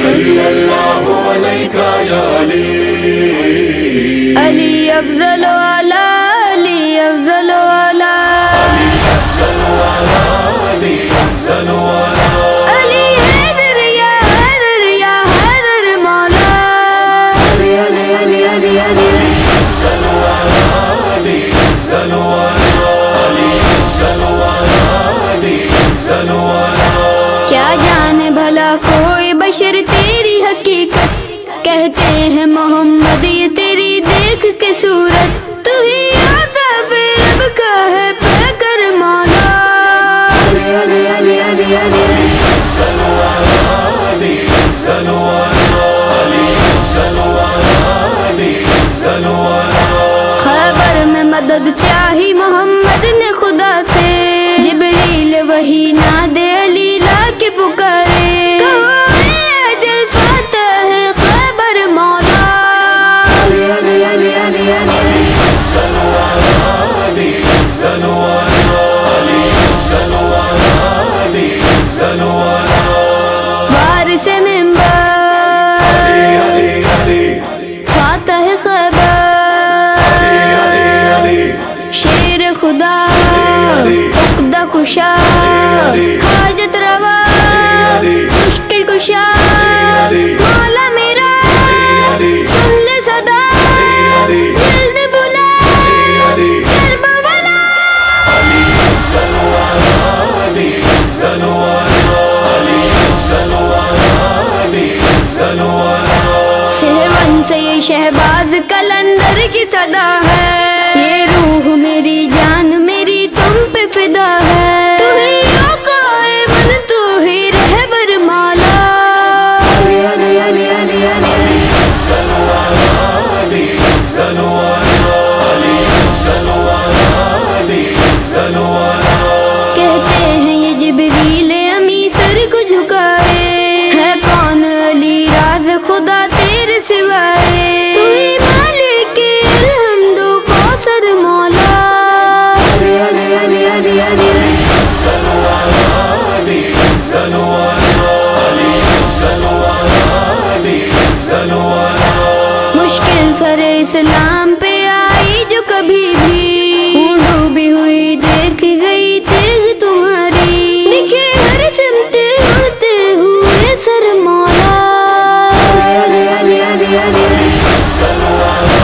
صلی اللہ علیکہ یا علی علی افضل والا علی افضل والا علی افضل والا علی افضل والا علی حیدر یا حیدر یا حیدر مولا علی علی علی علی علی افضل والا علی افضل والا علی افضل والا علی افضل والا کیا جانے بھلا کوئی بشر تیری حقیقت، کہتے ہیں محمد یہ تیری دیکھ کے صورت، تو ہی آصف رب کا ہے پیکر مولا علی علی علی علی علی افضل والا علی افضل والا علی افضل والا علی افضل والا خیبر میں مدد چاہی محمد نے خدا سے، جبریل وہی نہ دے علی لا کے پکارے، کہو اے اجل فاتح ہے خیبر مولا علی علی علی علی علی افضل والا علی افضل والا علی افضل والا علی افضل والا وارث منبر علی علی علی فاتح خیبر شیر خدا عقدہ کشا حاجت روا مشکل کشا مولا میرا سن لے صدا جلد بلا درب والا علی افضل والا علی افضل والا علی افضل والا علی افضل والا سہون سے یہ شہباز کلندر کی صدا ہے، یہ روح میری جان میری تم پہ فدا ہے، تو ہی قائمن تو ہی رہبر مولا علی علی علی علی علی افضل والا علی افضل والا علی افضل والا علی افضل والا کہتے ہیں یہ جبریل امی سر کو جھکائے، ہے کون علی راز خدا تیرے سوائے، تو ہی مالک الحمد و کوثر مولا علی علی علی علی علی افضل والا علی افضل والا علی افضل والا علی افضل والا مشکل سر اسلام پہ آئی جو کبھی بھی، خون ڈوبی ہوئی دیکھ گئی تیغ تمہاری، دکھے ہر سمت اڑتے ہوئے سر مولا علی علی علی علی افضل والا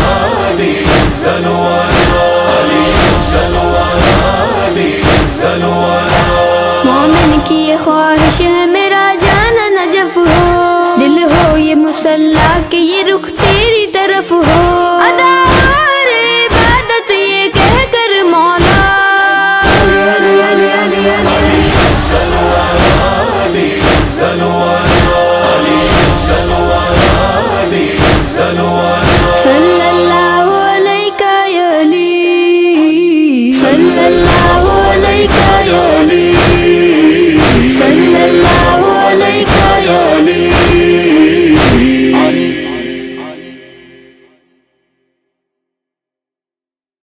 علی افضل والا علی افضل والا علی افضل والا مومن کی یہ خواہش ہے میرا جانا نجف ہو، دل ہو یہ مسلح